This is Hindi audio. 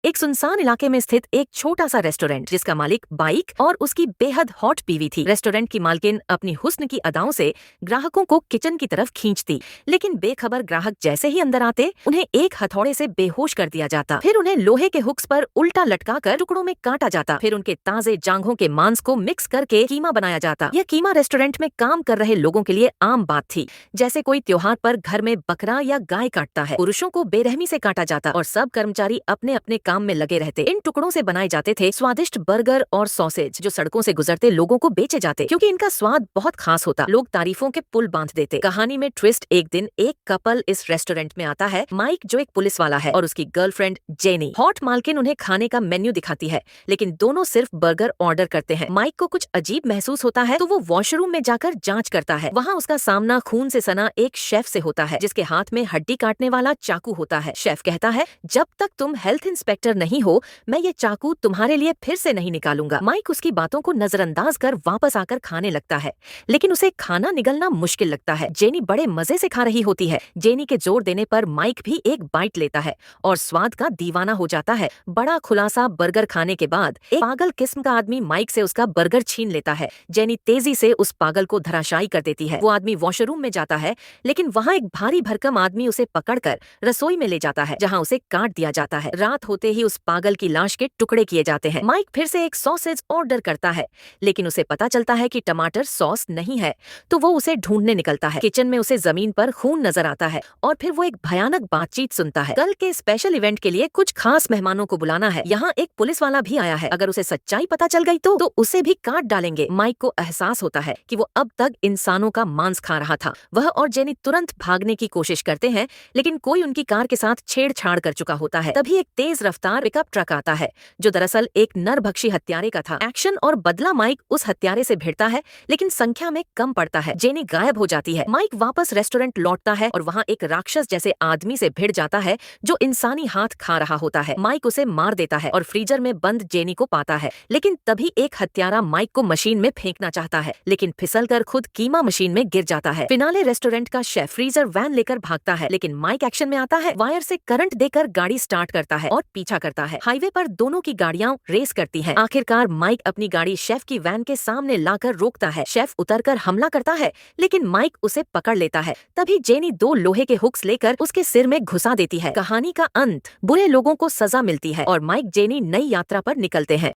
एक सुनसान इलाके में स्थित एक छोटा सा रेस्टोरेंट जिसका मालिक बाइक और उसकी बेहद हॉट बीवी थी। रेस्टोरेंट की मालकिन अपनी हुस्न की अदाओं से ग्राहकों को किचन की तरफ खींचती, लेकिन बेखबर ग्राहक जैसे ही अंदर आते उन्हें एक हथौड़े से बेहोश कर दिया जाता। फिर उन्हें लोहे के हुक्स पर उल्टा लटकाकर टुकड़ों में काटा जाता। फिर उनके ताजे जांघों के मांस को मिक्स करके कीमा बनाया जाता। यह कीमा रेस्टोरेंट में काम कर रहे लोगों के लिए आम बात थी, जैसे कोई त्योहार पर घर में बकरा या गाय काटता है। पुरुषों को बेरहमी से काटा जाता और सब कर्मचारी अपने अपने काम में लगे रहते। इन टुकड़ों से बनाए जाते थे स्वादिष्ट बर्गर और सॉसेज, जो सड़कों से गुजरते लोगों को बेचे जाते, क्योंकि इनका स्वाद बहुत खास होता। लोग तारीफों के पुल बांध देते। कहानी में ट्विस्ट, एक दिन एक कपल इस रेस्टोरेंट में आता है। माइक, जो एक पुलिस वाला है, और उसकी गर्लफ्रेंड जेनी। हॉट मालकिन उन्हें खाने का मेन्यू दिखाती है, लेकिन दोनों सिर्फ बर्गर ऑर्डर करते हैं। माइक को कुछ अजीब महसूस होता है, तो वो वॉशरूम में जाकर जांच करता है। वहाँ उसका सामना खून से सना एक शेफ से होता है, जिसके हाथ में हड्डी काटने वाला चाकू होता है। शेफ कहता है, जब तक तुम हेल्थ इंस्पेक्टर नहीं हो, मैं ये चाकू तुम्हारे लिए फिर से नहीं निकालूंगा। माइक उसकी बातों को नजरअंदाज कर वापस आकर खाने लगता है, लेकिन उसे खाना निगलना मुश्किल लगता है। जेनी बड़े मजे से खा रही होती है। जेनी के जोर देने पर माइक भी एक बाइट लेता है और स्वाद का दीवाना हो जाता है। बड़ा खुलासा बर्गर खाने के बाद एक पागल किस्म का आदमी माइक से उसका बर्गर छीन लेता है। जेनी तेजी से उस पागल को धराशायी कर देती है। वो आदमी वॉशरूम में जाता है, लेकिन वहाँ एक भारी भरकम आदमी उसे पकड़कर रसोई में ले जाता है, जहाँ उसे काट दिया जाता है। रात होते ही उस पागल की लाश के टुकड़े किए जाते हैं। माइक फिर से एक सॉसेज ऑर्डर करता है, लेकिन उसे पता चलता है कि टमाटर सॉस नहीं है, तो वो उसे ढूंढने निकलता है। किचन में उसे जमीन पर खून नजर आता है और फिर वो एक भयानक बातचीत सुनता है। कल के स्पेशल इवेंट के लिए कुछ खास मेहमानों को बुलाना है। यहाँ एक पुलिस वाला भी आया है। अगर उसे सच्चाई पता चल गई तो उसे भी काट डालेंगे। माइक को एहसास होता है कि वो अब तक इंसानों का मांस खा रहा था। वह और जेनी तुरंत भागने की कोशिश करते हैं, लेकिन कोई उनकी कार के साथ छेड़छाड़ कर चुका होता है। तभी एक तेज रफ्तार पिकअप ट्रक आता है, जो दरअसल एक नरभक्षी हत्यारे का था। एक्शन और बदला माइक उस हत्यारे से भिड़ता है, लेकिन संख्या में कम पड़ता है। जेनी गायब हो जाती है। माइक वापस रेस्टोरेंट लौटता है और वहाँ एक राक्षस जैसे आदमी से भिड़ जाता है, जो इंसानी हाथ खा रहा होता है। माइक उसे मार देता है और फ्रीजर में बंद जेनी को पाता है, लेकिन तभी एक हत्यारा माइक को मशीन में फेंकना चाहता है, लेकिन फिसलकर खुद कीमा मशीन में गिर जाता है। फिनाले रेस्टोरेंट का शेफ फ्रीजर वैन लेकर भागता है, लेकिन माइक एक्शन में आता है। वायर से करंट देकर गाड़ी स्टार्ट करता है और पीछा करता है। हाईवे पर दोनों की गाड़ियां रेस करती हैं। आखिरकार माइक अपनी गाड़ी शेफ की वैन के सामने लाकर रोकता है। शेफ उतरकर हमला करता है, लेकिन माइक उसे पकड़ लेता है। तभी जेनी दो लोहे के हुक्स लेकर उसके सिर में घुसा देती है। कहानी का अंत, बुरे लोगों को सजा मिलती है और माइक जेनी नई यात्रा पर निकलते हैं।